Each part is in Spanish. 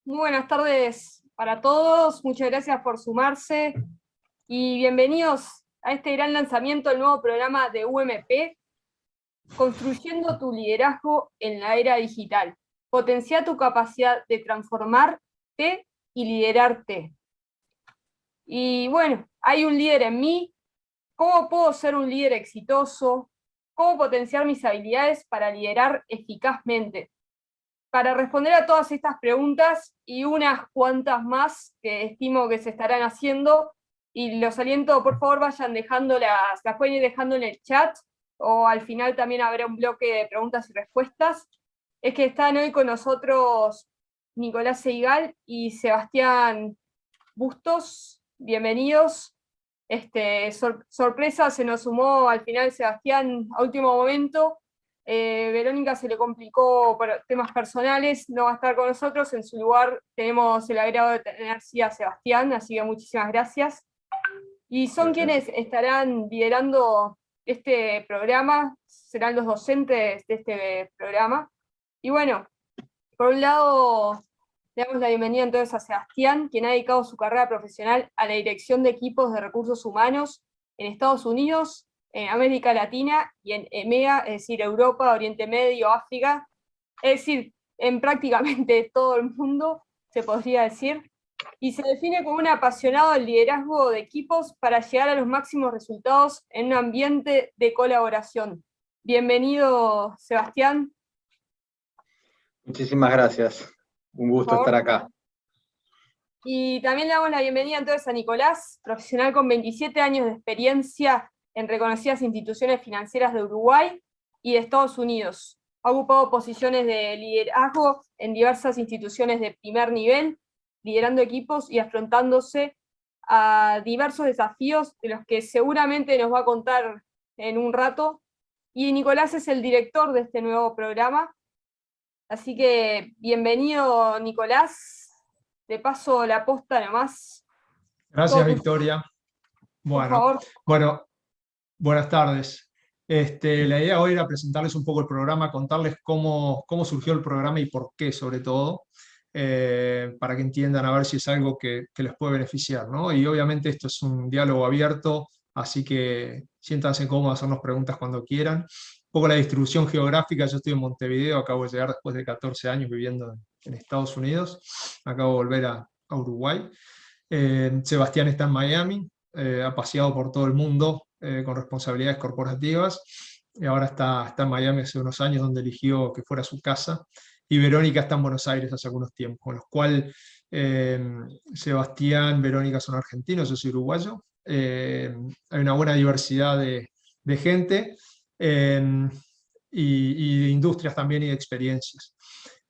Muy buenas tardes para todos, muchas gracias por sumarse y bienvenidos a este gran lanzamiento del nuevo programa de UMP, Construyendo tu liderazgo en la era digital. Potencia tu capacidad de transformarte y liderarte. Y bueno, hay un líder en mí. ¿Cómo puedo ser un líder exitoso? ¿Cómo potenciar mis habilidades para liderar eficazmente? Para responder a todas estas preguntas y unas cuantas más que estimo que se estarán haciendo, y los aliento, por favor, vayan dejando las pueden ir dejando en el chat, o al final también habrá un bloque de preguntas y respuestas. Es que están hoy con nosotros Nicolás Seigal y Sebastián Bustos. Bienvenidos. Sorpresa, se nos sumó al final Sebastián a último momento. Verónica se le complicó por temas personales, no va a estar con nosotros. En su lugar tenemos el agrado de tener sí a Sebastián, así que muchísimas gracias. Y son Gracias. quienes estarán liderando este programa, serán los docentes de este programa. Y bueno, por un lado, le damos la bienvenida entonces a Sebastián, quien ha dedicado su carrera profesional a la dirección de equipos de recursos humanos en Estados Unidos, en América Latina y en EMEA, es decir, Europa, Oriente Medio, África, es decir, en prácticamente todo el mundo, se podría decir, y se define como un apasionado del liderazgo de equipos para llegar a los máximos resultados en un ambiente de colaboración. Bienvenido, Sebastián. Muchísimas gracias. Un Por gusto estar favor. acá. Y también le damos la bienvenida entonces a Nicolás, profesional con 27 años de experiencia en reconocidas instituciones financieras de Uruguay y de Estados Unidos. Ha ocupado posiciones de liderazgo en diversas instituciones de primer nivel, liderando equipos y afrontándose a diversos desafíos de los que seguramente nos va a contar en un rato. Y Nicolás es el director de este nuevo programa. Así que bienvenido, Nicolás. Te paso la posta nomás. Gracias, Todo tuyo, Victoria. por Bueno, favor. bueno, buenas tardes. La idea hoy era presentarles un poco el programa, contarles cómo surgió el programa y por qué, sobre todo, para que entiendan a ver si es algo que les puede beneficiar, ¿no? Y obviamente esto es un diálogo abierto, así que siéntanse cómodos a hacernos preguntas cuando quieran. Un poco la distribución geográfica: yo estoy en Montevideo, acabo de llegar después de 14 años viviendo en Estados Unidos, acabo de volver a Uruguay. Sebastián está en Miami, ha paseado por todo el mundo con responsabilidades corporativas, y ahora está en Miami hace unos años, donde eligió que fuera su casa. Y Verónica está en Buenos Aires hace algunos tiempos, con los cuales Sebastián, Verónica son argentinos, yo soy uruguayo. Hay una buena diversidad de gente, y de industrias también, y de experiencias.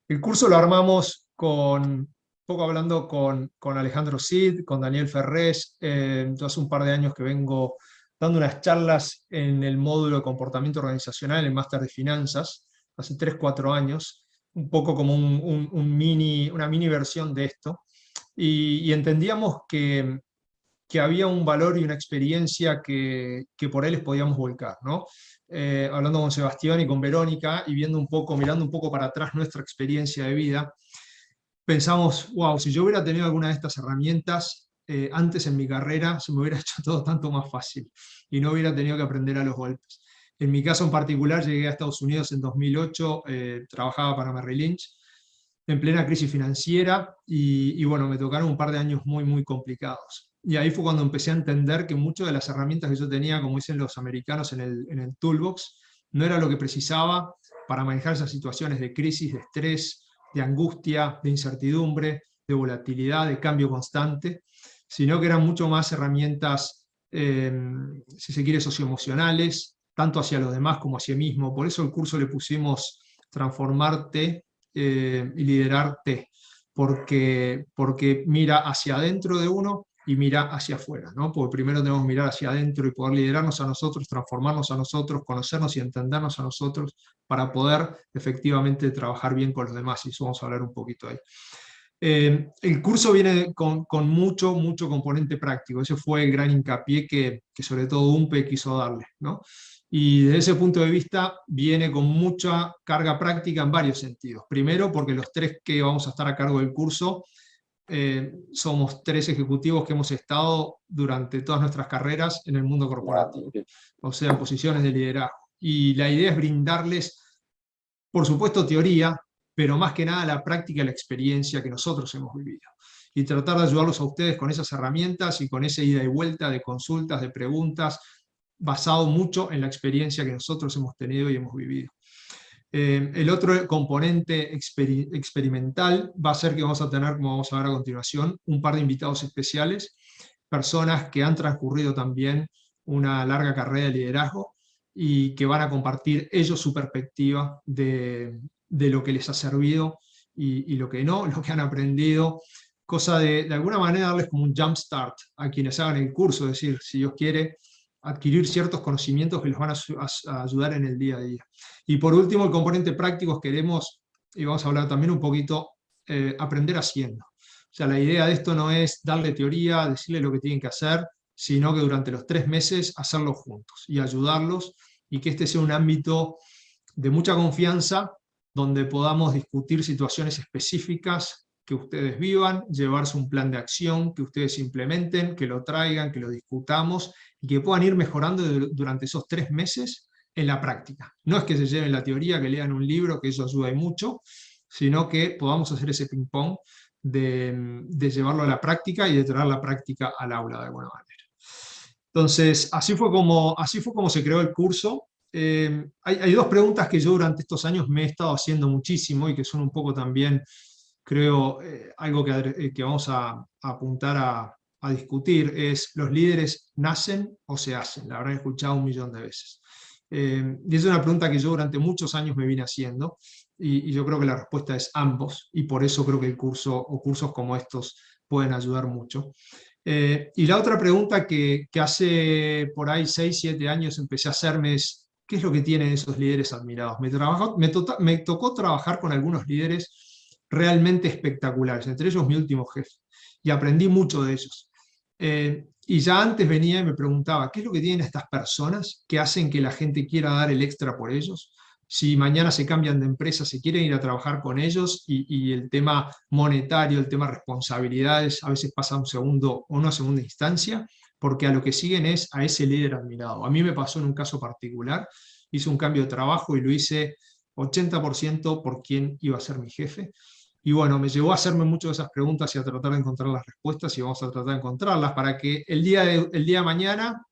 El curso lo armamos poco hablando con Alejandro Cid, con Daniel Ferrés. Yo hace un par de años que vengo dando unas charlas en el módulo de comportamiento organizacional, el máster de finanzas, hace 3 4 años, un poco como una mini versión de esto. Y entendíamos que había un valor y una experiencia que por ahí les podíamos volcar, ¿no? Hablando con Sebastián y con Verónica, y mirando un poco para atrás nuestra experiencia de vida, pensamos: wow, si yo hubiera tenido alguna de estas herramientas antes en mi carrera, se me hubiera hecho todo tanto más fácil y no hubiera tenido que aprender a los golpes. En mi caso en particular, llegué a Estados Unidos en 2008, trabajaba para Merrill Lynch, en plena crisis financiera, y bueno, me tocaron un par de años muy, muy complicados. Y ahí fue cuando empecé a entender que muchas de las herramientas que yo tenía, como dicen los americanos, en el toolbox, no era lo que precisaba para manejar esas situaciones de crisis, de estrés, de angustia, de incertidumbre, de volatilidad, de cambio constante, sino que eran mucho más herramientas, si se quiere, socioemocionales, tanto hacia los demás como hacia mí mismo. Por eso el curso le pusimos Transformarte y Liderarte, porque mira hacia adentro de uno y mira hacia afuera, ¿no? Porque primero tenemos que mirar hacia adentro y poder liderarnos a nosotros, transformarnos a nosotros, conocernos y entendernos a nosotros, para poder efectivamente trabajar bien con los demás, y eso vamos a hablar un poquito ahí. El curso viene con mucho, mucho componente práctico. Ese fue el gran hincapié que sobre todo UMPE quiso darle, ¿no? Y desde ese punto de vista viene con mucha carga práctica en varios sentidos. Primero, porque los 3 que vamos a estar a cargo del curso somos 3 ejecutivos que hemos estado durante todas nuestras carreras en el mundo corporativo, o sea, en posiciones de liderazgo. Y la idea es brindarles, por supuesto, teoría, pero más que nada la práctica y la experiencia que nosotros hemos vivido. Y tratar de ayudarlos a ustedes con esas herramientas y con esa ida y vuelta de consultas, de preguntas, basado mucho en la experiencia que nosotros hemos tenido y hemos vivido. El otro componente experimental va a ser que vamos a tener, como vamos a ver a continuación, un par de invitados especiales, personas que han transcurrido también una larga carrera de liderazgo y que van a compartir ellos su perspectiva de lo que les ha servido y lo que no, lo que han aprendido, cosa de alguna manera darles como un jump start a quienes hagan el curso, es decir, si Dios quiere, adquirir ciertos conocimientos que les van a ayudar en el día a día. Y por último, el componente práctico queremos, y vamos a hablar también un poquito, aprender haciendo. O sea, la idea de esto no es darle teoría, decirle lo que tienen que hacer, sino que durante los 3 meses hacerlo juntos y ayudarlos, y que este sea un ámbito de mucha confianza, donde podamos discutir situaciones específicas que ustedes vivan, llevarse un plan de acción que ustedes implementen, que lo traigan, que lo discutamos, y que puedan ir mejorando durante esos 3 meses en la práctica. No es que se lleven la teoría, que lean un libro, que eso ayuda y mucho, sino que podamos hacer ese ping-pong de llevarlo a la práctica y de traer la práctica al aula de alguna manera. Entonces, así fue como se creó el curso. Hay 2 preguntas que yo durante estos años me he estado haciendo muchísimo y que son un poco también, creo, algo que vamos a apuntar a discutir, es: ¿los líderes nacen o se hacen? La habrán escuchado 1.000.000 de veces. Y es una pregunta que yo durante muchos años me vine haciendo, y yo creo que la respuesta es ambos, y por eso creo que el curso o cursos como estos pueden ayudar mucho. Y la otra pregunta que hace por ahí 6, 7 años empecé a hacerme es: ¿qué es lo que tienen esos líderes admirados? Me tocó trabajar con algunos líderes realmente espectaculares, entre ellos mi último jefe, y aprendí mucho de ellos. Y ya antes venía y me preguntaba: ¿qué es lo que tienen estas personas que hacen que la gente quiera dar el extra por ellos? Si mañana se cambian de empresa, se quieren ir a trabajar con ellos, y el tema monetario, el tema responsabilidades, a veces pasa a un segundo o una segunda instancia, porque a lo que siguen es a ese líder admirado. A mí me pasó en un caso particular, hice un cambio de trabajo y lo hice 80% por quién iba a ser mi jefe. Y bueno, me llevó a hacerme muchas de esas preguntas y a tratar de encontrar las respuestas, y vamos a tratar de encontrarlas para que el día de mañana,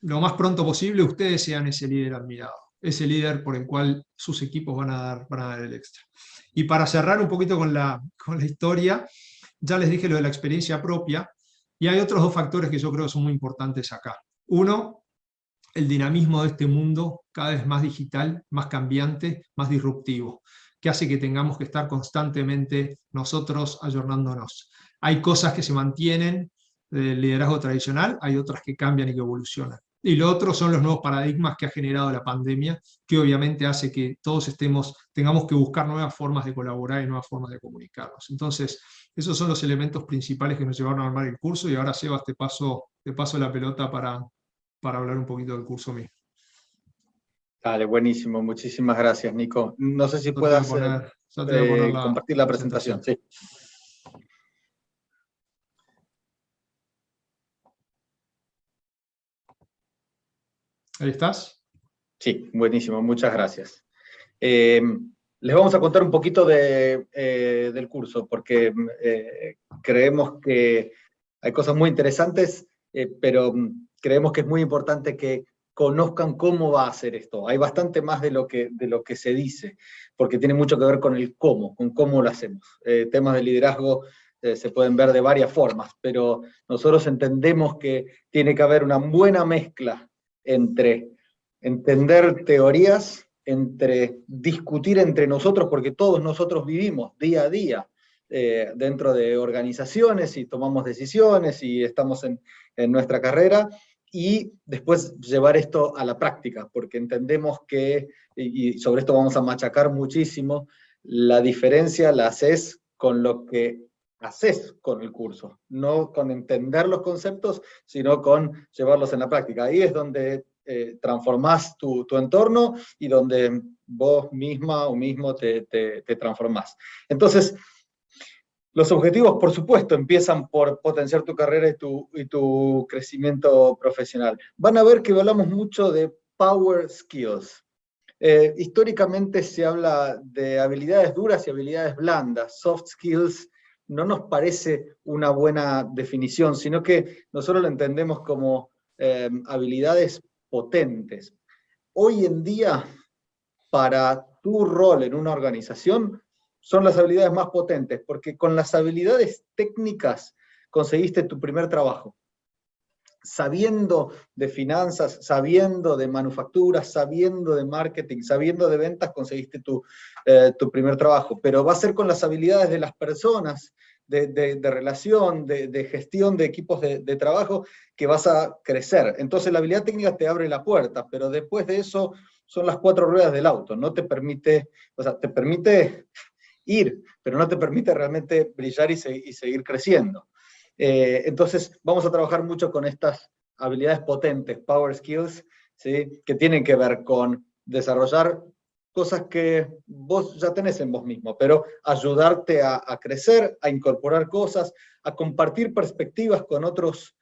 lo más pronto posible, ustedes sean ese líder admirado, ese líder por el cual sus equipos van a dar el extra. Y para cerrar un poquito con la historia, ya les dije lo de la experiencia propia, y hay otros 2 factores que yo creo que son muy importantes acá. Uno, el dinamismo de este mundo cada vez más digital, más cambiante, más disruptivo, que hace que tengamos que estar constantemente nosotros ayornándonos. Hay cosas que se mantienen del liderazgo tradicional, hay otras que cambian y que evolucionan. Y lo otro son los nuevos paradigmas que ha generado la pandemia, que obviamente hace que todos tengamos que buscar nuevas formas de colaborar y nuevas formas de comunicarnos. Entonces, esos son los elementos principales que nos llevaron a armar el curso, y ahora, Sebas, te paso la pelota para hablar un poquito del curso mío. Dale, buenísimo. Muchísimas gracias, Nico. No sé si puedas compartir la presentación. Sí. ¿Ahí estás? Sí, buenísimo. Muchas gracias. Les vamos a contar un poquito del curso, porque creemos que hay cosas muy interesantes, pero creemos que es muy importante que conozcan cómo va a ser esto. Hay bastante más de lo que se dice, porque tiene mucho que ver con el cómo, con cómo lo hacemos. Temas de liderazgo se pueden ver de varias formas, pero nosotros entendemos que tiene que haber una buena mezcla entre entender teorías, entre discutir entre nosotros, porque todos nosotros vivimos día a día dentro de organizaciones y tomamos decisiones y estamos en nuestra carrera, y después llevar esto a la práctica, porque entendemos que, y sobre esto vamos a machacar muchísimo, la diferencia la haces con lo que haces con el curso, no con entender los conceptos, sino con llevarlos en la práctica. Ahí es donde transformás tu entorno y donde vos misma o mismo te transformás. Entonces, los objetivos, por supuesto, empiezan por potenciar tu carrera y tu crecimiento profesional. Van a ver que hablamos mucho de power skills. Históricamente se habla de habilidades duras y habilidades blandas. Soft skills no nos parece una buena definición, sino que nosotros lo entendemos como habilidades potentes. Hoy en día, para tu rol en una organización, son las habilidades más potentes, porque con las habilidades técnicas conseguiste tu primer trabajo. Sabiendo de finanzas, sabiendo de manufacturas, sabiendo de marketing, sabiendo de ventas, conseguiste tu primer trabajo. Pero va a ser con las habilidades de las personas, de relación, de gestión de equipos de trabajo, que vas a crecer. Entonces la habilidad técnica te abre la puerta, pero después de eso son las 4 ruedas del auto. No te permite, o sea, te permite ir, pero no te permite realmente brillar y seguir creciendo. Entonces vamos a trabajar mucho con estas habilidades potentes, power skills, ¿sí? Que tienen que ver con desarrollar cosas que vos ya tenés en vos mismo, pero ayudarte a crecer, a incorporar cosas, a compartir perspectivas con otros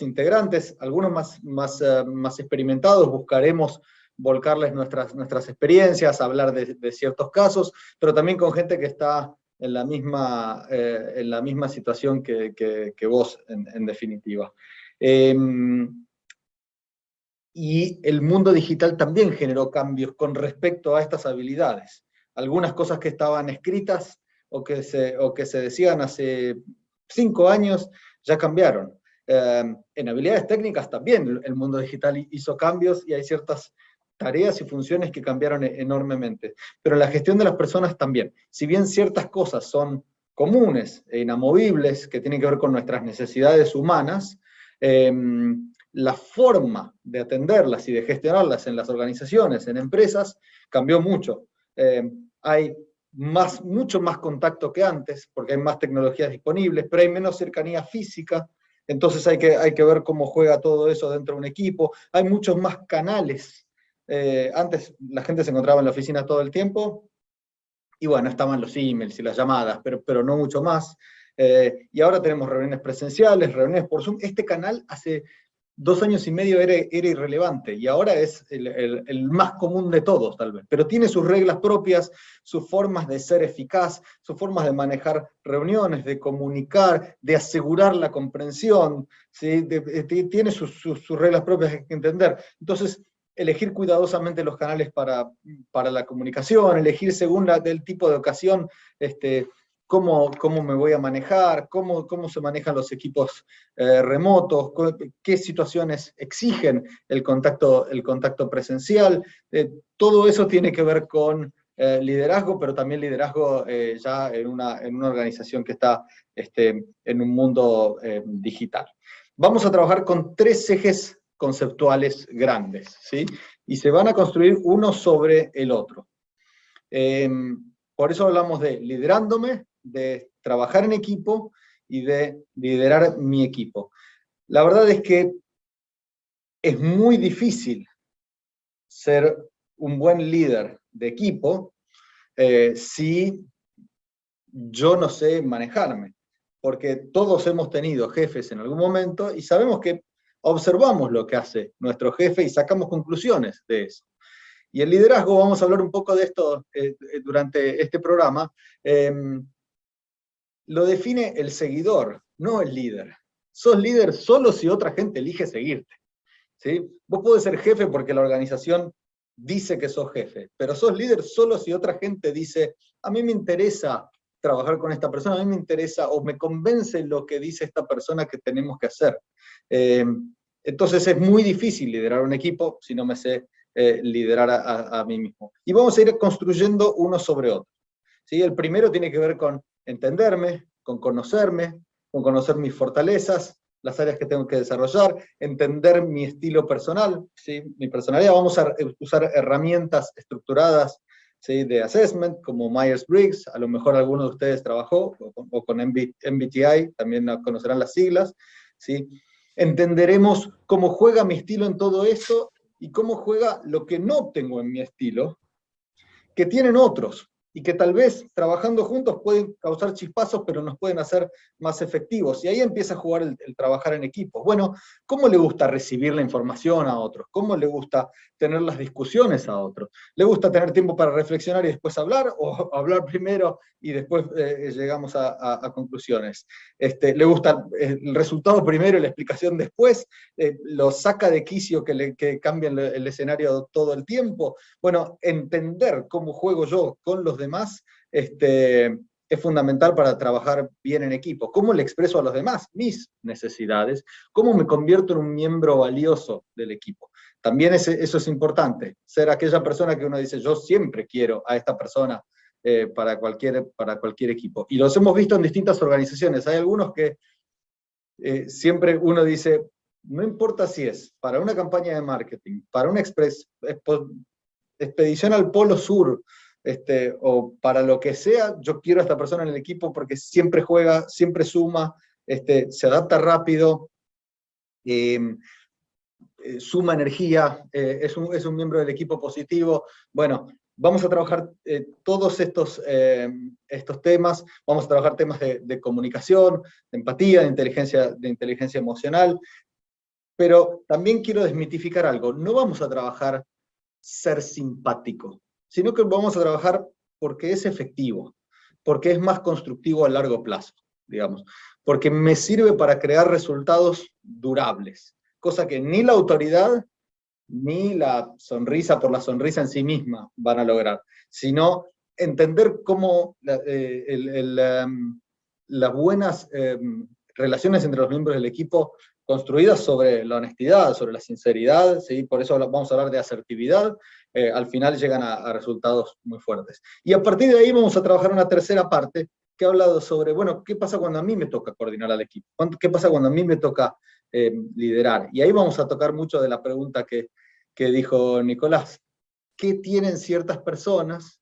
integrantes, algunos más experimentados. Buscaremos volcarles nuestras experiencias, hablar de ciertos casos, pero también con gente que está en la misma situación que vos, en definitiva. Y el mundo digital también generó cambios con respecto a estas habilidades. Algunas cosas que estaban escritas o que se decían hace 5 años ya cambiaron. En habilidades técnicas también el mundo digital hizo cambios y hay ciertas tareas y funciones que cambiaron enormemente. Pero la gestión de las personas también. Si bien ciertas cosas son comunes e inamovibles, que tienen que ver con nuestras necesidades humanas, la forma de atenderlas y de gestionarlas en las organizaciones, en empresas, cambió mucho. Hay mucho más contacto que antes, porque hay más tecnologías disponibles, pero hay menos cercanía física, entonces hay que ver cómo juega todo eso dentro de un equipo. Hay muchos más canales. Antes la gente se encontraba en la oficina todo el tiempo, y bueno, estaban los emails y las llamadas, pero no mucho más. Y ahora tenemos reuniones presenciales, reuniones por Zoom. Este canal hace 2 años y medio era irrelevante, y ahora es el más común de todos, tal vez. Pero tiene sus reglas propias, sus formas de ser eficaz, sus formas de manejar reuniones, de comunicar, de asegurar la comprensión, ¿sí? Tiene sus reglas propias que hay que entender. Entonces, elegir cuidadosamente los canales para la comunicación, elegir según el tipo de ocasión, cómo me voy a manejar, cómo se manejan los equipos remotos, qué situaciones exigen el contacto presencial. Todo eso tiene que ver con liderazgo, pero también liderazgo ya en una organización que está en un mundo digital. Vamos a trabajar con 3 ejes conceptuales grandes, ¿sí? Y se van a construir uno sobre el otro. Por eso hablamos de liderándome, de trabajar en equipo y de liderar mi equipo. La verdad es que es muy difícil ser un buen líder de equipo si yo no sé manejarme, porque todos hemos tenido jefes en algún momento y sabemos que observamos lo que hace nuestro jefe y sacamos conclusiones de eso. Y el liderazgo, vamos a hablar un poco de esto durante este programa, lo define el seguidor, no el líder. Sos líder solo si otra gente elige seguirte, ¿sí? Vos podés ser jefe porque la organización dice que sos jefe, pero sos líder solo si otra gente dice, a mí me interesa trabajar con esta persona, a mí me interesa o me convence lo que dice esta persona que tenemos que hacer. Entonces es muy difícil liderar un equipo si no me sé liderar a mí mismo. Y vamos a ir construyendo uno sobre otro, ¿sí? El primero tiene que ver con entenderme, con conocer mis fortalezas, las áreas que tengo que desarrollar, entender mi estilo personal, ¿sí? Mi personalidad. Vamos a usar herramientas estructuradas, ¿sí? De assessment, como Myers-Briggs. A lo mejor alguno de ustedes trabajó, o con MBTI, también conocerán las siglas, ¿sí? entenderemos cómo juega mi estilo en todo esto y cómo juega lo que no tengo en mi estilo, que tienen otros, y que tal vez trabajando juntos pueden causar chispazos, pero nos pueden hacer más efectivos. Y ahí empieza a jugar el trabajar en equipo. Bueno, ¿cómo le gusta recibir la información a otros? ¿Cómo le gusta tener las discusiones a otros? ¿Le gusta tener tiempo para reflexionar y después hablar? ¿O hablar primero y después llegamos a conclusiones? ¿Le gusta el resultado primero y la explicación después? ¿Lo saca de quicio que cambia el escenario todo el tiempo? Bueno, entender cómo juego yo con los demás es fundamental para trabajar bien en equipo. ¿Cómo le expreso a los demás mis necesidades? ¿Cómo me convierto en un miembro valioso del equipo? También eso es importante, ser aquella persona que uno dice, yo siempre quiero a esta persona para cualquier equipo. Y los hemos visto en distintas organizaciones. Hay algunos que siempre uno dice, no importa si es para una campaña de marketing, para una expedición al Polo Sur, o para lo que sea, yo quiero a esta persona en el equipo porque siempre juega, siempre suma, se adapta rápido, suma energía, es un miembro del equipo positivo. Bueno, vamos a trabajar todos estos temas, vamos a trabajar temas de comunicación, de empatía, de inteligencia emocional, pero también quiero desmitificar algo, no vamos a trabajar ser simpático, sino que vamos a trabajar porque es efectivo, porque es más constructivo a largo plazo, digamos, porque me sirve para crear resultados durables, cosa que ni la autoridad ni la sonrisa por la sonrisa en sí misma van a lograr, sino entender cómo las buenas relaciones entre los miembros del equipo construidas sobre la honestidad, sobre la sinceridad, ¿sí? Por eso vamos a hablar de asertividad, al final llegan a resultados muy fuertes. Y a partir de ahí vamos a trabajar una tercera parte que ha hablado sobre, bueno, ¿qué pasa cuando a mí me toca coordinar al equipo? ¿Qué pasa cuando a mí me toca liderar? Y ahí vamos a tocar mucho de la pregunta que dijo Nicolás. ¿Qué tienen ciertas personas,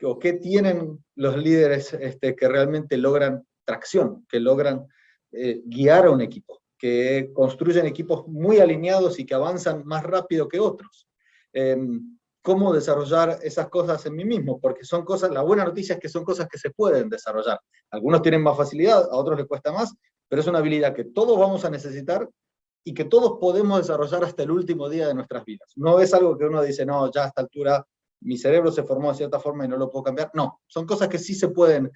o qué tienen los líderes que realmente logran tracción, que logran guiar a un equipo, que construyen equipos muy alineados y que avanzan más rápido que otros? ¿Cómo desarrollar esas cosas en mí mismo? Porque son cosas, la buena noticia es que son cosas que se pueden desarrollar. Algunos tienen más facilidad, a otros les cuesta más, pero es una habilidad que todos vamos a necesitar y que todos podemos desarrollar hasta el último día de nuestras vidas. No es algo que uno dice, no, ya a esta altura mi cerebro se formó de cierta forma y no lo puedo cambiar. No, son cosas que sí se pueden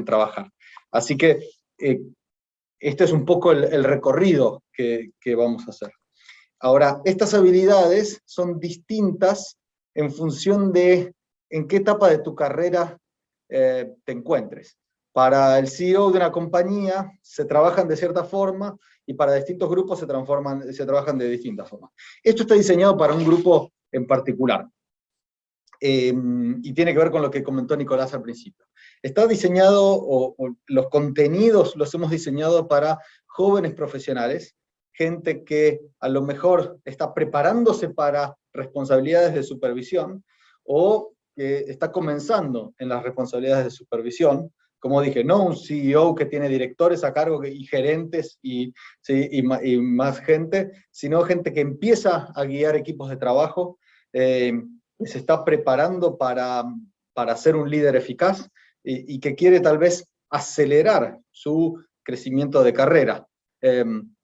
trabajar. Así que este es un poco el recorrido que vamos a hacer. Ahora, estas habilidades son distintas en función de en qué etapa de tu carrera te encuentres. Para el CEO de una compañía se trabajan de cierta forma y para distintos grupos se trabajan de distintas formas. Esto está diseñado para un grupo en particular y tiene que ver con lo que comentó Nicolás al principio. Está diseñado, o los contenidos los hemos diseñado para jóvenes profesionales, gente que a lo mejor está preparándose para responsabilidades de supervisión o que está comenzando en las responsabilidades de supervisión. Como dije, no un CEO que tiene directores a cargo y gerentes y más gente, sino gente que empieza a guiar equipos de trabajo, que se está preparando para ser un líder eficaz y que quiere tal vez acelerar su crecimiento de carrera,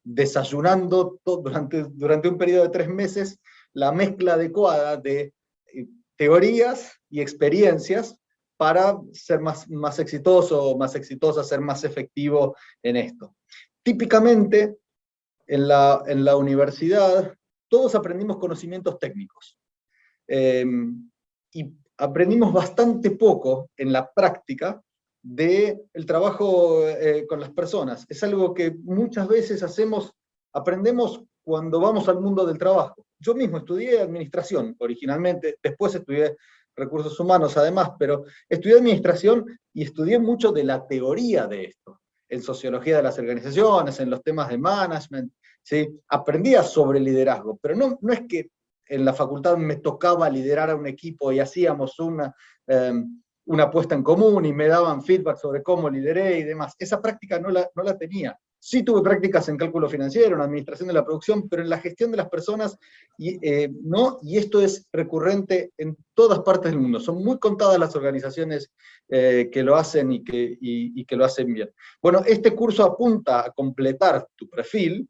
desayunando durante un periodo de 3 meses la mezcla adecuada de teorías y experiencias para ser más exitoso o más exitosa, ser más efectivo en esto. Típicamente, en la universidad, todos aprendimos conocimientos técnicos. Y aprendimos bastante poco en la práctica del trabajo con las personas. Es algo que muchas veces aprendemos cuando vamos al mundo del trabajo. Yo mismo estudié administración originalmente, después estudié recursos humanos además, pero estudié administración y estudié mucho de la teoría de esto, en sociología de las organizaciones, en los temas de management, ¿sí? Aprendía sobre liderazgo, pero no es que en la facultad me tocaba liderar a un equipo y hacíamos una puesta en común y me daban feedback sobre cómo lideré y demás. Esa práctica no la tenía Sí tuve prácticas en cálculo financiero, en administración de la producción, pero en la gestión de las personas no, y esto es recurrente en todas partes del mundo. Son muy contadas las organizaciones que lo hacen y que lo hacen bien. Bueno, este curso apunta a completar tu perfil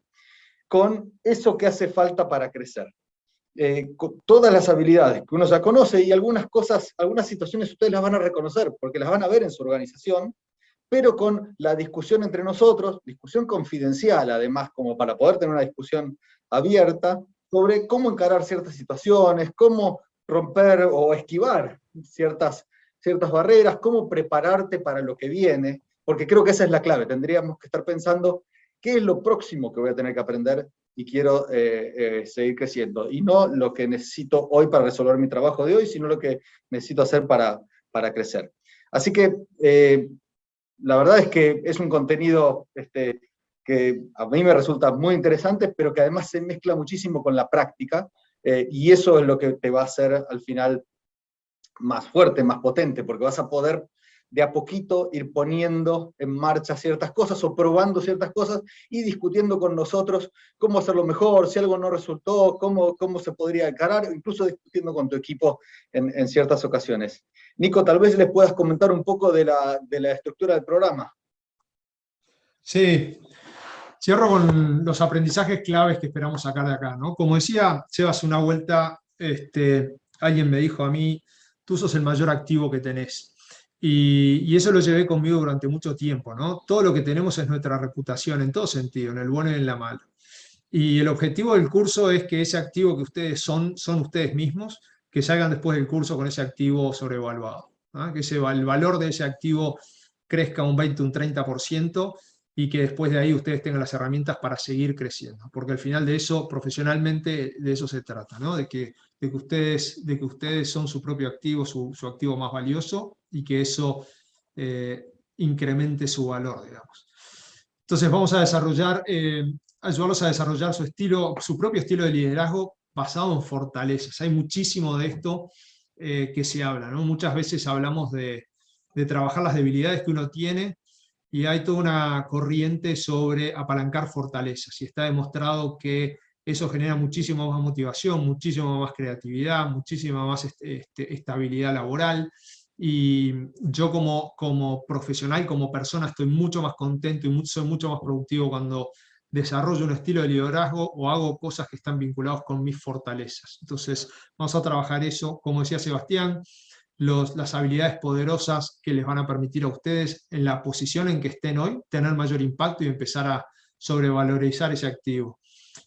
con eso que hace falta para crecer. Con todas las habilidades que uno ya conoce, y algunas cosas, algunas situaciones ustedes las van a reconocer, porque las van a ver en su organización, pero con la discusión entre nosotros, discusión confidencial además, como para poder tener una discusión abierta, sobre cómo encarar ciertas situaciones, cómo romper o esquivar ciertas barreras, cómo prepararte para lo que viene, porque creo que esa es la clave. Tendríamos que estar pensando qué es lo próximo que voy a tener que aprender y quiero seguir creciendo. Y no lo que necesito hoy para resolver mi trabajo de hoy, sino lo que necesito hacer para crecer. Así que la verdad es que es un contenido que a mí me resulta muy interesante, pero que además se mezcla muchísimo con la práctica, y eso es lo que te va a hacer al final más fuerte, más potente, porque vas a poder de a poquito ir poniendo en marcha ciertas cosas o probando ciertas cosas y discutiendo con nosotros cómo hacerlo mejor, si algo no resultó, cómo se podría encarar, incluso discutiendo con tu equipo en ciertas ocasiones. Nico, tal vez les puedas comentar un poco de la estructura del programa. Sí, cierro con los aprendizajes claves que esperamos sacar de acá, ¿no? Como decía Sebas, una vuelta, alguien me dijo a mí, tú sos el mayor activo que tenés. Y eso lo llevé conmigo durante mucho tiempo, ¿no? Todo lo que tenemos es nuestra reputación, en todo sentido, en el bueno y en la mala. Y el objetivo del curso es que ese activo que ustedes son ustedes mismos, que salgan después del curso con ese activo sobrevaluado, ¿no? Que el valor de ese activo crezca un 20, un 30%, y que después de ahí ustedes tengan las herramientas para seguir creciendo. Porque al final de eso, profesionalmente, de eso se trata, ¿no? De que ustedes son su propio activo, su activo más valioso, y que eso incremente su valor, digamos. Entonces vamos a ayudarlos a desarrollar su propio estilo de liderazgo basado en fortalezas. Hay muchísimo de esto que se habla, ¿no? Muchas veces hablamos de trabajar las debilidades que uno tiene, y hay toda una corriente sobre apalancar fortalezas, y está demostrado que eso genera muchísima más motivación, muchísima más creatividad, muchísima más estabilidad laboral. Y yo como profesional, como persona, estoy mucho más contento y soy mucho más productivo cuando desarrollo un estilo de liderazgo o hago cosas que están vinculadas con mis fortalezas. Entonces, vamos a trabajar eso, como decía Sebastián, las habilidades poderosas que les van a permitir a ustedes, en la posición en que estén hoy, tener mayor impacto y empezar a sobrevalorizar ese activo.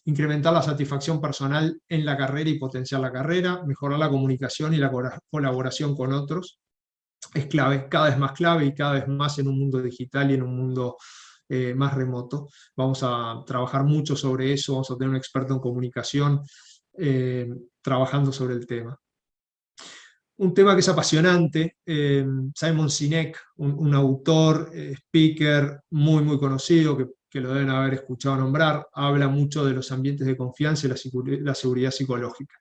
Incrementar la satisfacción personal en la carrera y potenciar la carrera, mejorar la comunicación y la colaboración con otros. Es clave, cada vez más clave, y cada vez más en un mundo digital y en un mundo más remoto. Vamos a trabajar mucho sobre eso, vamos a tener un experto en comunicación trabajando sobre el tema. Un tema que es apasionante, Simon Sinek, un autor, speaker muy, muy conocido, que lo deben haber escuchado nombrar, habla mucho de los ambientes de confianza y la seguridad psicológica.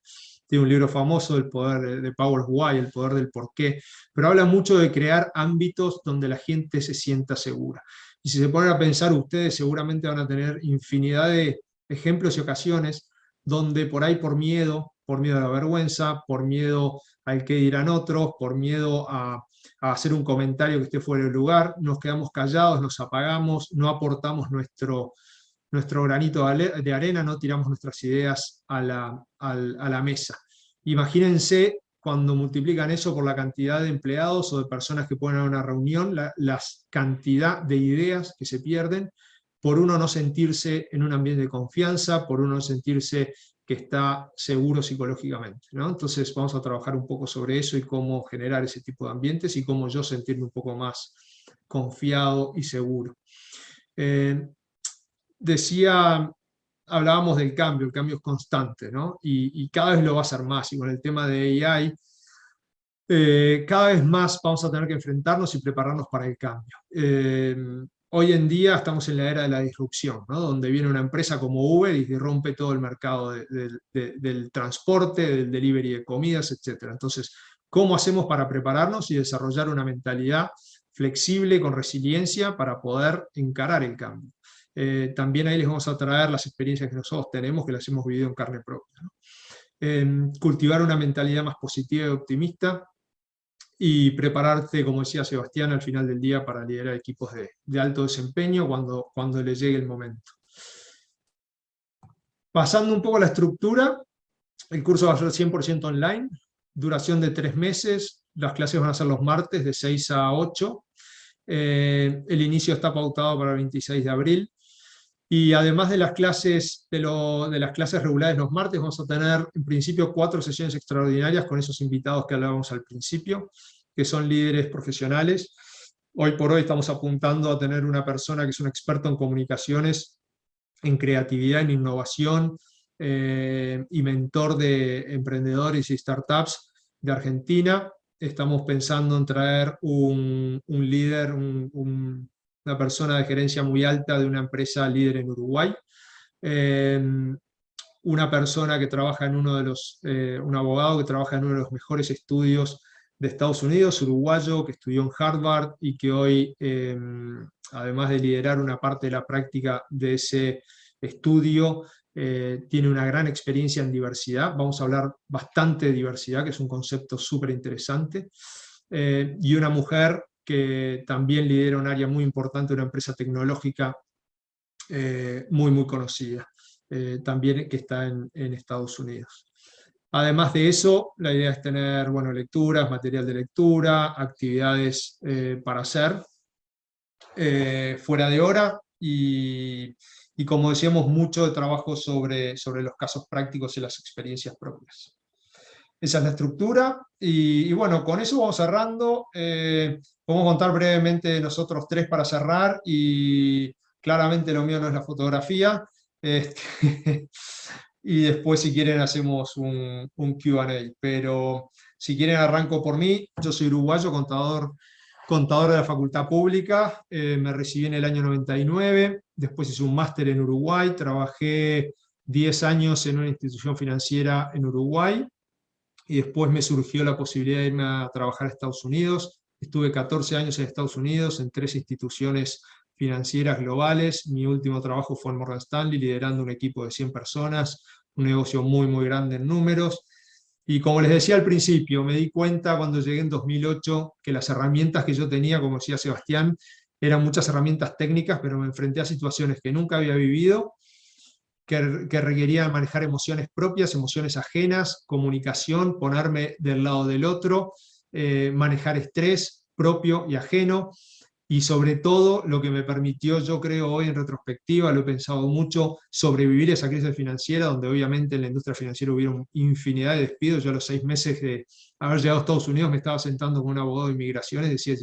Tiene un libro famoso, El poder de Power Why, El poder del porqué, pero habla mucho de crear ámbitos donde la gente se sienta segura. Y si se ponen a pensar, ustedes seguramente van a tener infinidad de ejemplos y ocasiones donde por ahí por miedo a la vergüenza, por miedo al que dirán otros, por miedo a hacer un comentario que esté fuera de lugar, nos quedamos callados, nos apagamos, no aportamos nuestro granito de arena, no tiramos nuestras ideas a la mesa. Imagínense cuando multiplican eso por la cantidad de empleados o de personas que pueden ir a una reunión, la cantidad de ideas que se pierden por uno no sentirse en un ambiente de confianza, por uno no sentirse que está seguro psicológicamente, ¿no? Entonces vamos a trabajar un poco sobre eso y cómo generar ese tipo de ambientes y cómo yo sentirme un poco más confiado y seguro. Hablábamos del cambio, el cambio es constante, ¿no? Y cada vez lo va a ser más, y con el tema de AI, cada vez más vamos a tener que enfrentarnos y prepararnos para el cambio. Hoy en día estamos en la era de la disrupción, ¿no? Donde viene una empresa como Uber y rompe todo el mercado del transporte, del delivery de comidas, etc. Entonces, ¿cómo hacemos para prepararnos y desarrollar una mentalidad flexible, con resiliencia, para poder encarar el cambio? también ahí les vamos a traer las experiencias que nosotros tenemos, que las hemos vivido en carne propia, ¿no? Cultivar una mentalidad más positiva y optimista, y prepararte, como decía Sebastián, al final del día para liderar equipos de alto desempeño cuando le llegue el momento. Pasando un poco a la estructura, el curso va a ser 100% online, duración de 3 meses, las clases van a ser los martes de 6 a 8, el inicio está pautado para el 26 de abril, y además de las clases, de las clases regulares los martes, vamos a tener en principio 4 sesiones extraordinarias con esos invitados que hablábamos al principio, que son líderes profesionales. Hoy por hoy estamos apuntando a tener una persona que es un experto en comunicaciones, en creatividad, en innovación, y mentor de emprendedores y startups de Argentina. Estamos pensando en traer un líder, una persona de gerencia muy alta de una empresa líder en Uruguay, una persona que trabaja en un abogado que trabaja en uno de los mejores estudios de Estados Unidos, uruguayo, que estudió en Harvard y que hoy, además de liderar una parte de la práctica de ese estudio, tiene una gran experiencia en diversidad. Vamos a hablar bastante de diversidad, que es un concepto súper interesante. Y una mujer que también lidera un área muy importante de una empresa tecnológica muy conocida, también que está en Estados Unidos. Además de eso, la idea es tener, bueno, lecturas, material de lectura, actividades para hacer fuera de hora, y como decíamos, mucho de trabajo sobre los casos prácticos y las experiencias propias. Esa es la estructura, y bueno, con eso vamos cerrando. Podemos contar brevemente de nosotros tres para cerrar, y claramente lo mío no es la fotografía, y después si quieren hacemos un Q&A, pero si quieren arranco por mí. Yo soy uruguayo, contador de la Facultad Pública, me recibí en el año 99, después hice un máster en Uruguay, trabajé 10 años en una institución financiera en Uruguay, y después me surgió la posibilidad de irme a trabajar a Estados Unidos. Estuve 14 años en Estados Unidos, en 3 instituciones financieras globales. Mi último trabajo fue en Morgan Stanley, liderando un equipo de 100 personas, un negocio muy grande en números. Y como les decía al principio, me di cuenta cuando llegué en 2008 que las herramientas que yo tenía, como decía Sebastián, eran muchas herramientas técnicas, pero me enfrenté a situaciones que nunca había vivido, que requerían manejar emociones propias, emociones ajenas, comunicación, ponerme del lado del otro, manejar estrés propio y ajeno, y sobre todo lo que me permitió, yo creo hoy en retrospectiva, lo he pensado mucho, sobrevivir esa crisis financiera, donde obviamente en la industria financiera hubieron infinidad de despidos. Yo a los 6 meses de haber llegado a Estados Unidos me estaba sentando con un abogado de inmigraciones, decía,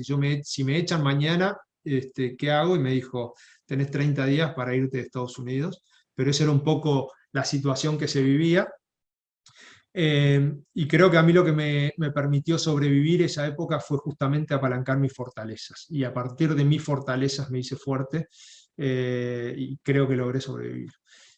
si me echan mañana, ¿qué hago? Y me dijo, tenés 30 días para irte de Estados Unidos. Pero esa era un poco la situación que se vivía. Y creo que a mí lo que me permitió sobrevivir esa época fue justamente apalancar mis fortalezas. Y a partir de mis fortalezas me hice fuerte, y creo que logré sobrevivir.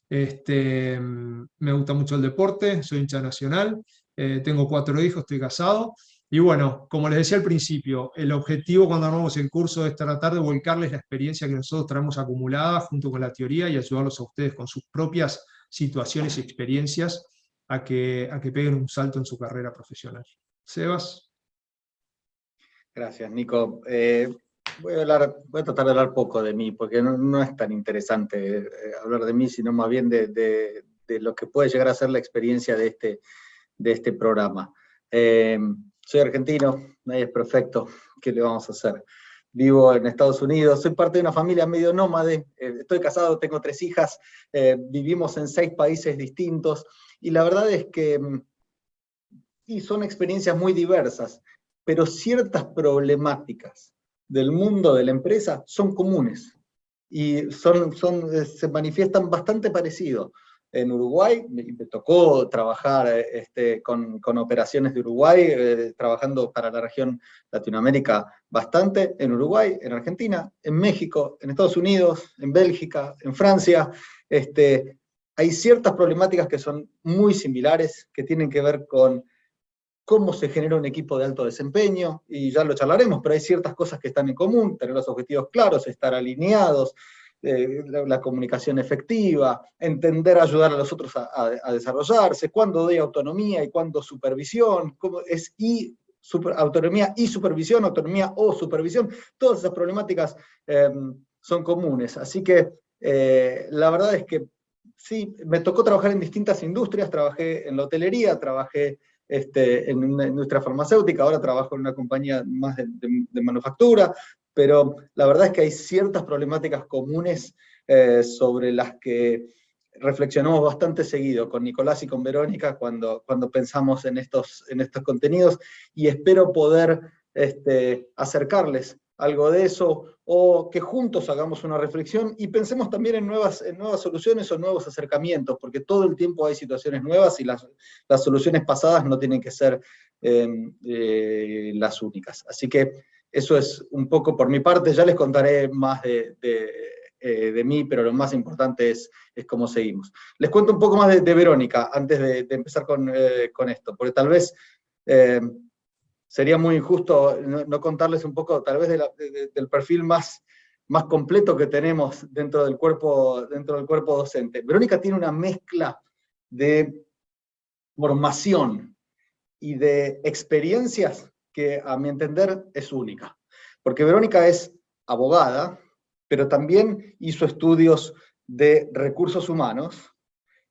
Me gusta mucho el deporte, soy hincha Nacional, tengo 4 hijos, estoy casado. Y bueno, como les decía al principio, el objetivo cuando armamos el curso es tratar de volcarles la experiencia que nosotros traemos acumulada junto con la teoría, y ayudarlos a ustedes con sus propias situaciones y experiencias a que peguen un salto en su carrera profesional. Sebas. Gracias, Nico. Voy a tratar de hablar poco de mí, porque no es tan interesante hablar de mí, sino más bien de lo que puede llegar a ser la experiencia de este programa. Soy argentino, nadie es perfecto, ¿qué le vamos a hacer? Vivo en Estados Unidos, soy parte de una familia medio nómade, estoy casado, tengo 3 hijas, vivimos en 6 países distintos, y la verdad es que sí, son experiencias muy diversas, pero ciertas problemáticas del mundo de la empresa son comunes, y se manifiestan bastante parecido. En Uruguay me tocó trabajar con operaciones de Uruguay, trabajando para la región Latinoamérica bastante, en Uruguay, en Argentina, en México, en Estados Unidos, en Bélgica, en Francia. Hay ciertas problemáticas que son muy similares, que tienen que ver con cómo se genera un equipo de alto desempeño, y ya lo charlaremos, pero hay ciertas cosas que están en común: tener los objetivos claros, estar alineados, la comunicación efectiva, entender, ayudar a los otros a desarrollarse, cuándo doy autonomía y cuándo supervisión, cómo es autonomía y supervisión, autonomía o supervisión, todas esas problemáticas son comunes. Así que la verdad es que sí, me tocó trabajar en distintas industrias, trabajé en la hotelería, trabajé en una industria farmacéutica, ahora trabajo en una compañía más de manufactura, pero la verdad es que hay ciertas problemáticas comunes sobre las que reflexionamos bastante seguido con Nicolás y con Verónica cuando pensamos en estos contenidos, y espero poder acercarles algo de eso, o que juntos hagamos una reflexión y pensemos también en nuevas soluciones o nuevos acercamientos, porque todo el tiempo hay situaciones nuevas y las soluciones pasadas no tienen que ser las únicas. Así que eso es un poco por mi parte, ya les contaré más de mí, pero lo más importante es cómo seguimos. Les cuento un poco más de Verónica antes de empezar con esto, porque tal vez sería muy injusto no contarles un poco tal vez del perfil más completo que tenemos dentro del cuerpo docente. Verónica tiene una mezcla de formación y de experiencias que, a mi entender, es única. Porque Verónica es abogada, pero también hizo estudios de recursos humanos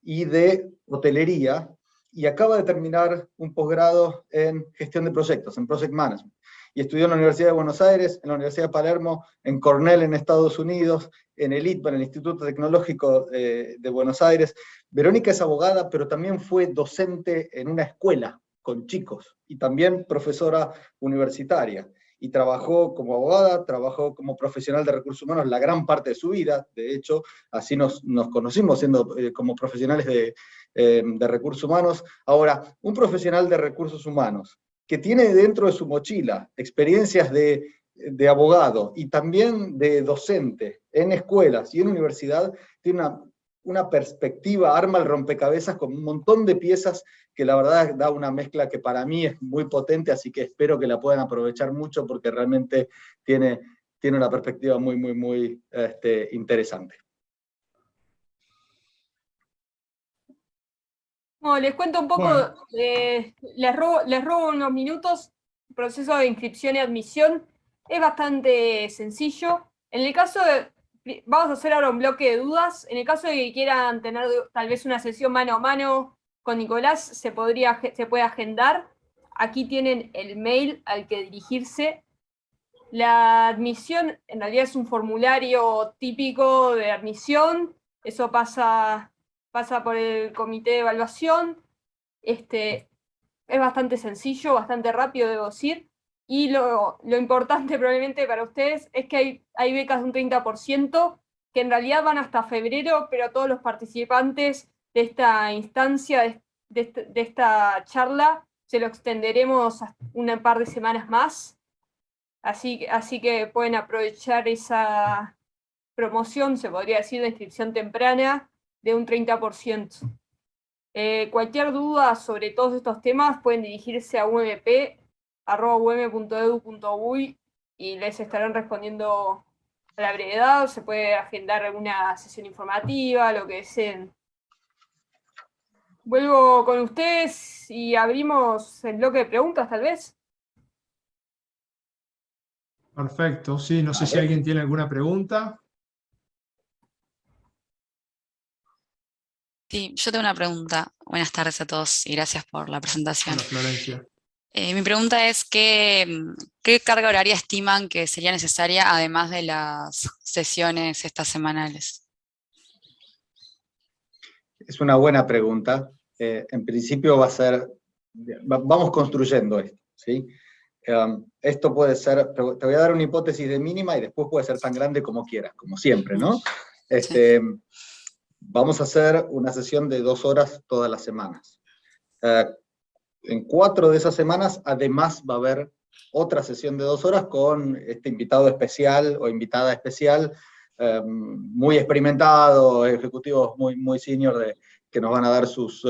y de hotelería, y acaba de terminar un posgrado en gestión de proyectos, en Project Management. Y estudió en la Universidad de Buenos Aires, en la Universidad de Palermo, en Cornell en Estados Unidos, en el ITBA, en el Instituto Tecnológico de Buenos Aires. Verónica es abogada, pero también fue docente en una escuela con chicos, y también profesora universitaria. Y trabajó como abogada, trabajó como profesional de recursos humanos la gran parte de su vida. De hecho, así nos conocimos, siendo como profesionales de recursos humanos. Ahora, un profesional de recursos humanos que tiene dentro de su mochila experiencias de abogado y también de docente en escuelas y en universidad, tiene una perspectiva, arma el rompecabezas con un montón de piezas que la verdad da una mezcla que para mí es muy potente, así que espero que la puedan aprovechar mucho porque realmente tiene una perspectiva muy, muy, muy interesante. Bueno, les cuento un poco, Bueno. les robo unos minutos. El proceso de inscripción y admisión es bastante sencillo. En el caso vamos a hacer ahora un bloque de dudas. En el caso de que quieran tener tal vez una sesión mano a mano con Nicolás, se puede agendar. Aquí tienen el mail al que dirigirse. La admisión en realidad es un formulario típico de admisión. Eso pasa por el comité de evaluación. Es bastante sencillo, bastante rápido, debo decir. Y lo importante probablemente para ustedes es que hay becas de un 30%, que en realidad van hasta febrero, pero todos los participantes de esta instancia, de esta charla, se lo extenderemos un par de semanas más. Así que pueden aprovechar esa promoción, se podría decir, de inscripción temprana, de un 30%. Cualquier duda sobre todos estos temas pueden dirigirse a ump@um.edu.uy y les estarán respondiendo a la brevedad. Se puede agendar alguna sesión informativa, lo que deseen. Vuelvo con ustedes y abrimos el bloque de preguntas, tal vez. Perfecto, sí, no sé si alguien tiene alguna pregunta. Sí, yo tengo una pregunta. Buenas tardes a todos y gracias por la presentación. Hola, Florencia. Mi pregunta es, ¿qué carga horaria estiman que sería necesaria además de las sesiones estas semanales? Es una buena pregunta. En principio vamos construyendo esto, ¿sí? Esto puede ser, te voy a dar una hipótesis de mínima y después puede ser tan grande como quieras, como siempre, ¿no? Sí. Vamos a hacer una sesión de 2 horas todas las semanas. En 4 de esas semanas, además, va a haber otra sesión de 2 horas con este invitado especial o invitada especial, muy experimentado, ejecutivos muy, muy senior que nos van a dar sus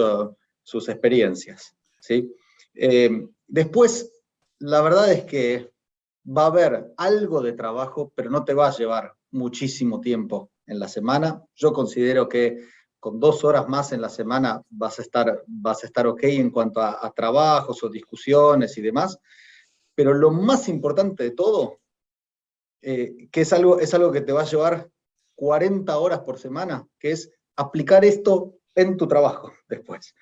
experiencias, ¿sí? Después, la verdad es que va a haber algo de trabajo, pero no te va a llevar muchísimo tiempo en la semana. Yo considero que con 2 horas más en la semana vas a estar ok en cuanto a trabajos o discusiones y demás, pero lo más importante de todo, que es algo que te va a llevar 40 horas por semana, que es aplicar esto en tu trabajo después.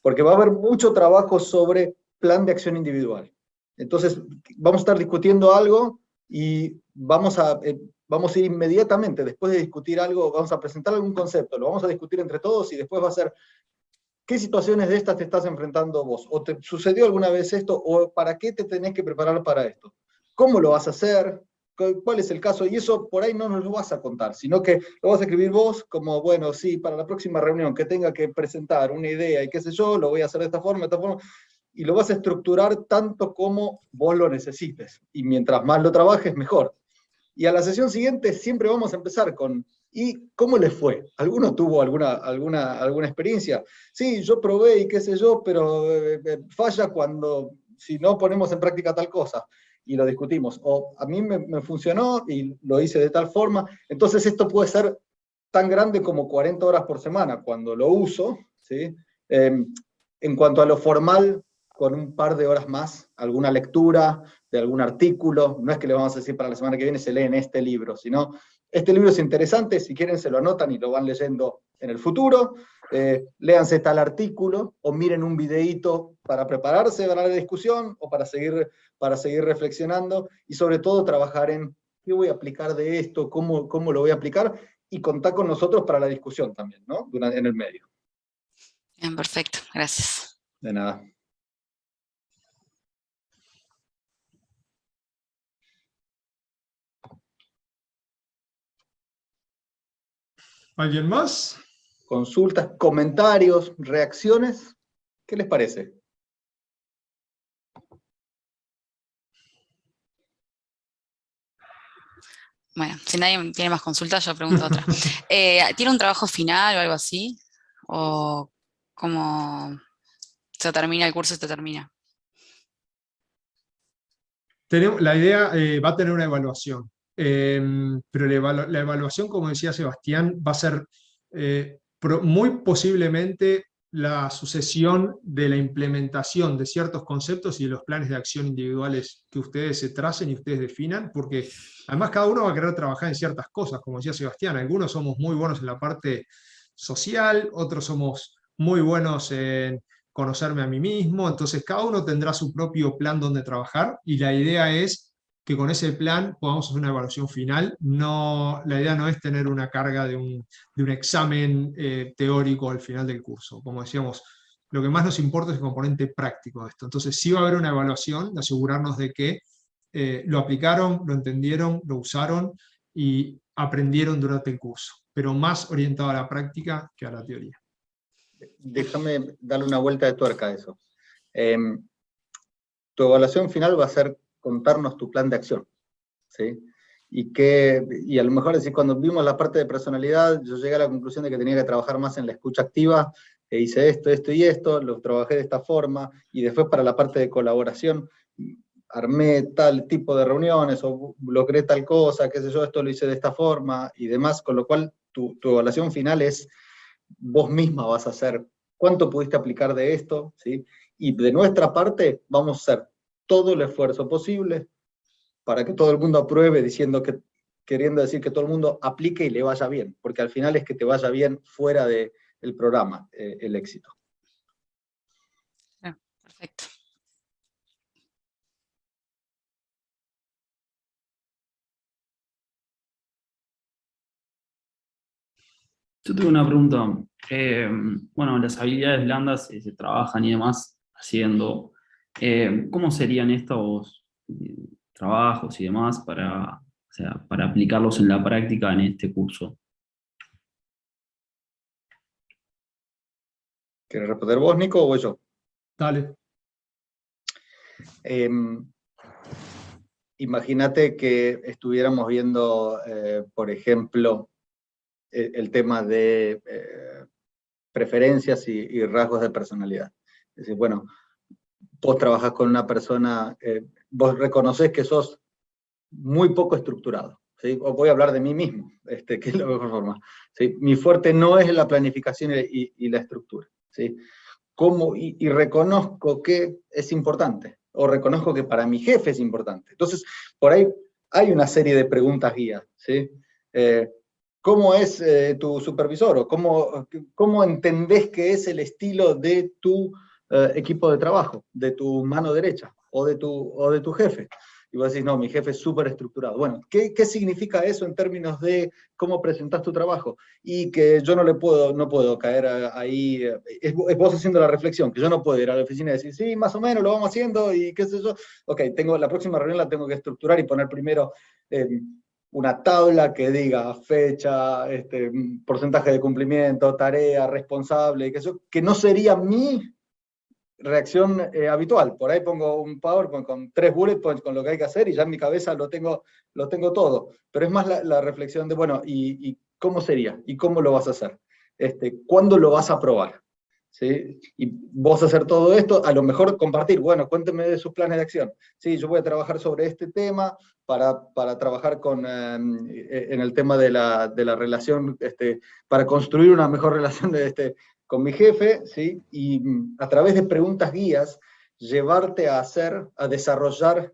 Porque va a haber mucho trabajo sobre plan de acción individual. Entonces, vamos a estar discutiendo algo y vamos a ir inmediatamente, después de discutir algo, vamos a presentar algún concepto, lo vamos a discutir entre todos y después va a ser, ¿qué situaciones de estas te estás enfrentando vos? ¿O te sucedió alguna vez esto? ¿O para qué te tenés que preparar para esto? ¿Cómo lo vas a hacer? ¿Cuál es el caso? Y eso por ahí no nos lo vas a contar, sino que lo vas a escribir vos como, bueno, sí, para la próxima reunión que tenga que presentar una idea y qué sé yo, lo voy a hacer de esta forma, y lo vas a estructurar tanto como vos lo necesites. Y mientras más lo trabajes, mejor. Y a la sesión siguiente siempre vamos a empezar con, ¿y cómo les fue? ¿Alguno tuvo alguna experiencia? Sí, yo probé y qué sé yo, pero falla si no ponemos en práctica tal cosa. Y lo discutimos. O a mí me funcionó y lo hice de tal forma. Entonces esto puede ser tan grande como 40 horas por semana cuando lo uso, ¿sí? En cuanto a lo formal, con un par de horas más, alguna lectura de algún artículo, no es que le vamos a decir para la semana que viene se leen este libro, sino este libro es interesante, si quieren se lo anotan y lo van leyendo en el futuro, léanse tal artículo, o miren un videíto para prepararse para la discusión, o para seguir reflexionando, y sobre todo trabajar en qué voy a aplicar de esto, cómo lo voy a aplicar, y contar con nosotros para la discusión también, ¿no? En el medio. Bien, perfecto, gracias. De nada. ¿Alguien más? Consultas, comentarios, reacciones, ¿qué les parece? Bueno, si nadie tiene más consultas, yo pregunto otra. ¿Tiene un trabajo final o algo así? ¿O cómo se termina el curso y se termina? La idea va a tener una evaluación, pero la evaluación, como decía Sebastián, va a ser muy posiblemente la sucesión de la implementación de ciertos conceptos y de los planes de acción individuales que ustedes se tracen y ustedes definan, porque además cada uno va a querer trabajar en ciertas cosas, como decía Sebastián, algunos somos muy buenos en la parte social, otros somos muy buenos en conocerme a mí mismo, entonces cada uno tendrá su propio plan donde trabajar y la idea es que con ese plan podamos hacer una evaluación final. No, la idea no es tener una carga de un examen teórico al final del curso. Como decíamos, lo que más nos importa es el componente práctico de esto. Entonces sí va a haber una evaluación, de asegurarnos de que lo aplicaron, lo entendieron, lo usaron y aprendieron durante el curso, pero más orientado a la práctica que a la teoría. Déjame darle una vuelta de tuerca a eso. Tu evaluación final va a ser contarnos tu plan de acción, ¿sí? Y a lo mejor decir, cuando vimos la parte de personalidad, yo llegué a la conclusión de que tenía que trabajar más en la escucha activa, e hice esto y esto, lo trabajé de esta forma, y después para la parte de colaboración, armé tal tipo de reuniones, o logré tal cosa, qué sé yo, esto lo hice de esta forma, y demás, con lo cual tu evaluación final es, vos misma vas a hacer cuánto pudiste aplicar de esto, ¿sí? Y de nuestra parte vamos a hacer todo el esfuerzo posible para que todo el mundo apruebe, queriendo decir que todo el mundo aplique y le vaya bien, porque al final es que te vaya bien fuera del programa, el éxito. Perfecto. Yo tengo una pregunta. Bueno, las habilidades blandas se trabajan y demás haciendo. ¿Cómo serían estos trabajos y demás para aplicarlos en la práctica en este curso? ¿Quieres responder vos, Nico, o voy yo? Dale. Imagínate que estuviéramos viendo, por ejemplo, el tema de preferencias y rasgos de personalidad. Es decir, bueno, vos trabajás con una persona, vos reconocés que sos muy poco estructurado, ¿sí? O voy a hablar de mí mismo, que es la mejor forma. ¿Sí? Mi fuerte no es la planificación y la estructura. ¿Sí? Y reconozco que es importante, o reconozco que para mi jefe es importante. Entonces, por ahí hay una serie de preguntas guías. ¿Sí? ¿Cómo es tu supervisor? ¿O cómo entendés que es el estilo de tu equipo de trabajo, de tu mano derecha, o de tu jefe? Y vos decís, no, mi jefe es súper estructurado. Bueno, ¿qué significa eso en términos de cómo presentás tu trabajo? Y que yo no puedo caer ahí, es vos haciendo la reflexión, que yo no puedo ir a la oficina y decir, sí, más o menos lo vamos haciendo, y qué sé yo. Ok, la próxima reunión la tengo que estructurar y poner primero una tabla que diga fecha, porcentaje de cumplimiento, tarea, responsable, que no sería mi reacción habitual. Por ahí pongo un PowerPoint con 3 bullet points con lo que hay que hacer y ya en mi cabeza lo tengo todo. Pero es más la reflexión de, bueno, ¿y cómo sería? ¿Y cómo lo vas a hacer? ¿Cuándo lo vas a probar? ¿Sí? Y vos hacer todo esto, a lo mejor compartir, bueno, cuénteme de sus planes de acción. Sí, yo voy a trabajar sobre este tema para trabajar en el tema de la relación, para construir una mejor relación con mi jefe, ¿sí? Y a través de preguntas guías, llevarte a desarrollar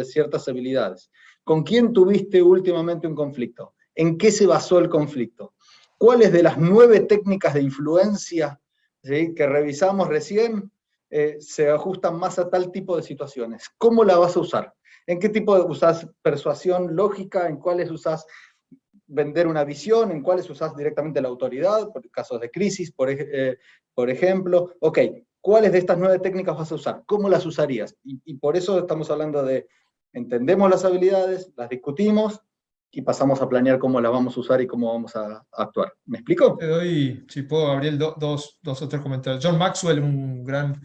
ciertas habilidades. ¿Con quién tuviste últimamente un conflicto? ¿En qué se basó el conflicto? ¿Cuáles de las 9 técnicas de influencia, ¿sí?, que revisamos recién se ajustan más a tal tipo de situaciones? ¿Cómo la vas a usar? ¿En qué tipo usás persuasión lógica? ¿En cuáles usás vender una visión? ¿En cuáles usás directamente la autoridad? Por casos de crisis, por ejemplo. Ok, ¿cuáles de estas 9 técnicas vas a usar? ¿Cómo las usarías? Y por eso estamos hablando de, entendemos las habilidades, las discutimos, y pasamos a planear cómo las vamos a usar y cómo vamos a actuar. ¿Me explico? Te doy, si puedo, Gabriel, dos o tres comentarios. John Maxwell, un gran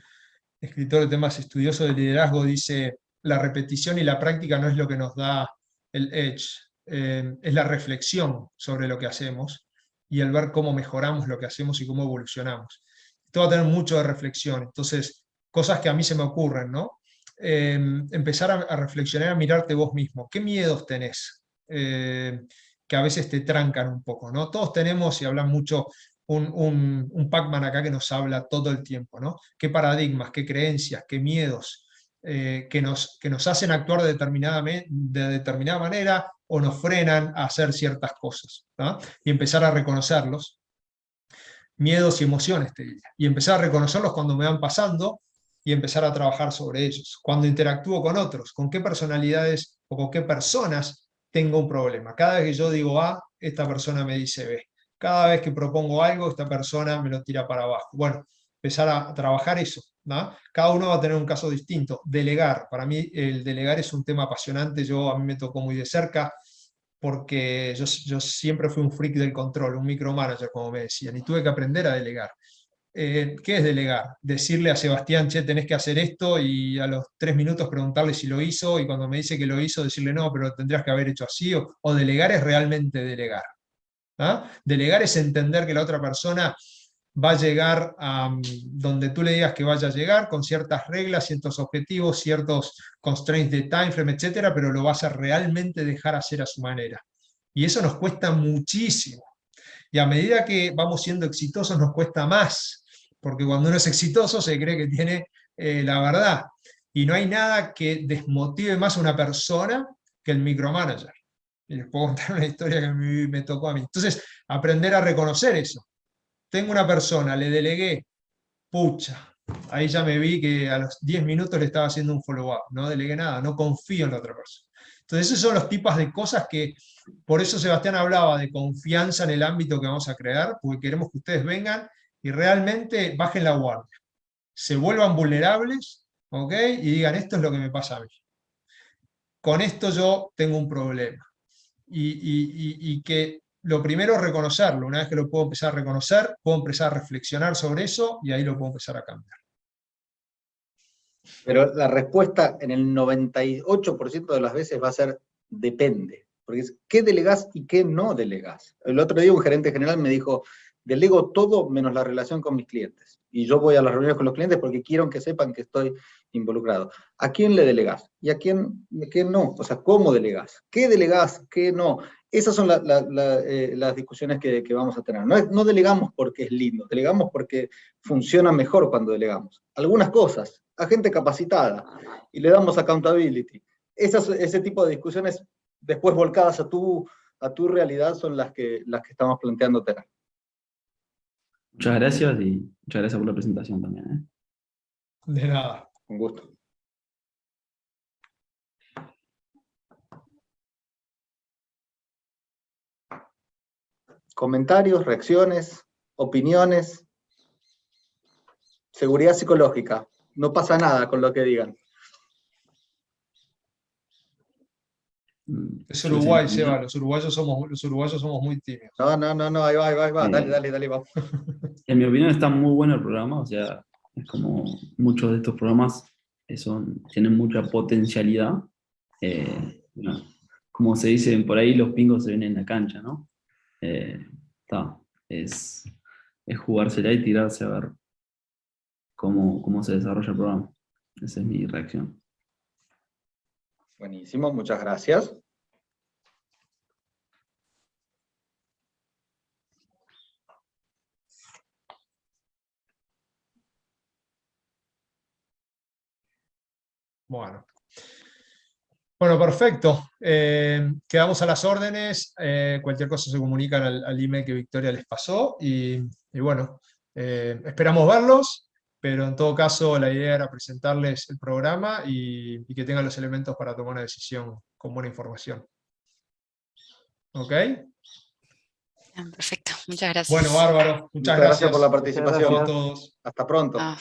escritor de temas estudiosos de liderazgo, dice: la repetición y la práctica no es lo que nos da el edge, es la reflexión sobre lo que hacemos y el ver cómo mejoramos lo que hacemos y cómo evolucionamos. Esto va a tener mucho de reflexión, entonces, cosas que a mí se me ocurren, ¿no? Empezar a reflexionar, a mirarte vos mismo. ¿Qué miedos tenés? Que a veces te trancan un poco, ¿no? Todos tenemos, y hablan mucho, un Pac-Man acá que nos habla todo el tiempo, ¿no? ¿Qué paradigmas, qué creencias, qué miedos que nos hacen actuar de determinada manera o nos frenan a hacer ciertas cosas, ¿no? Y empezar a reconocerlos, miedos y emociones, te diría, y empezar a reconocerlos cuando me van pasando y empezar a trabajar sobre ellos. Cuando interactúo con otros, con qué personalidades o con qué personas tengo un problema. Cada vez que yo digo A, esta persona me dice B. Cada vez que propongo algo, esta persona me lo tira para abajo. Bueno, empezar a trabajar eso, ¿no? Cada uno va a tener un caso distinto. Delegar, para mí el delegar es un tema apasionante. A mí me tocó muy de cerca, porque yo siempre fui un freak del control, un micromanager, como me decían, y tuve que aprender a delegar. ¿Qué es delegar? Decirle a Sebastián, che, tenés que hacer esto, y a los 3 minutos preguntarle si lo hizo, y cuando me dice que lo hizo, decirle no, pero tendrías que haber hecho así, o delegar es realmente delegar. ¿Ah? Delegar es entender que la otra persona va a llegar a donde tú le digas que vaya a llegar, con ciertas reglas, ciertos objetivos, ciertos constraints de time frame, etcétera, pero lo vas a realmente dejar hacer a su manera. Y eso nos cuesta muchísimo. Y a medida que vamos siendo exitosos nos cuesta más, porque cuando uno es exitoso se cree que tiene la verdad. Y no hay nada que desmotive más a una persona que el micromanager. Y les puedo contar una historia que me tocó a mí. Entonces, aprender a reconocer eso. Tengo una persona, le delegué, pucha, ahí ya me vi que a los 10 minutos le estaba haciendo un follow-up, no delegué nada, no confío en la otra persona. Entonces esos son los tipos de cosas que, por eso Sebastián hablaba de confianza en el ámbito que vamos a crear, porque queremos que ustedes vengan y realmente bajen la guardia, se vuelvan vulnerables, ¿ok? Y digan, esto es lo que me pasa a mí. Con esto yo tengo un problema. Y que lo primero es reconocerlo. Una vez que lo puedo empezar a reconocer, puedo empezar a reflexionar sobre eso y ahí lo puedo empezar a cambiar. Pero la respuesta en el 98% de las veces va a ser depende. Porque es qué delegás y qué no delegás. El otro día un gerente general me dijo, delego todo menos la relación con mis clientes. y yo voy a las reuniones con los clientes porque quiero que sepan que estoy involucrado. ¿A quién le delegás? ¿Y a quién no? O sea, ¿cómo delegás? ¿Qué delegás? ¿Qué no? Esas son las discusiones que vamos a tener. No delegamos porque es lindo, delegamos porque funciona mejor cuando delegamos. Algunas cosas, a gente capacitada, y le damos accountability. Ese tipo de discusiones después volcadas a tu realidad son las que estamos planteando tener. Muchas gracias y muchas gracias por la presentación también, ¿eh? De nada. Con gusto. Comentarios, reacciones, opiniones. Seguridad psicológica. No pasa nada con lo que digan. Es Uruguay, Seba, los uruguayos somos muy tímidos. No, ahí va. Dale, vamos. En mi opinión está muy bueno el programa, o sea, es como muchos de estos programas tienen mucha potencialidad. Bueno, como se dice por ahí, los pingos se ven en la cancha, ¿no? Es jugársela y tirarse a ver cómo se desarrolla el programa. Esa es mi reacción. Buenísimo, muchas gracias. Bueno, perfecto. Quedamos a las órdenes. Cualquier cosa se comunican al email que Victoria les pasó. Y bueno, esperamos verlos, pero en todo caso la idea era presentarles el programa y que tengan los elementos para tomar una decisión con buena información. ¿Ok? Perfecto, muchas gracias. Bueno, bárbaro. Muchas Muchas gracias por la gracias participación. a todos. Hasta pronto. Ah.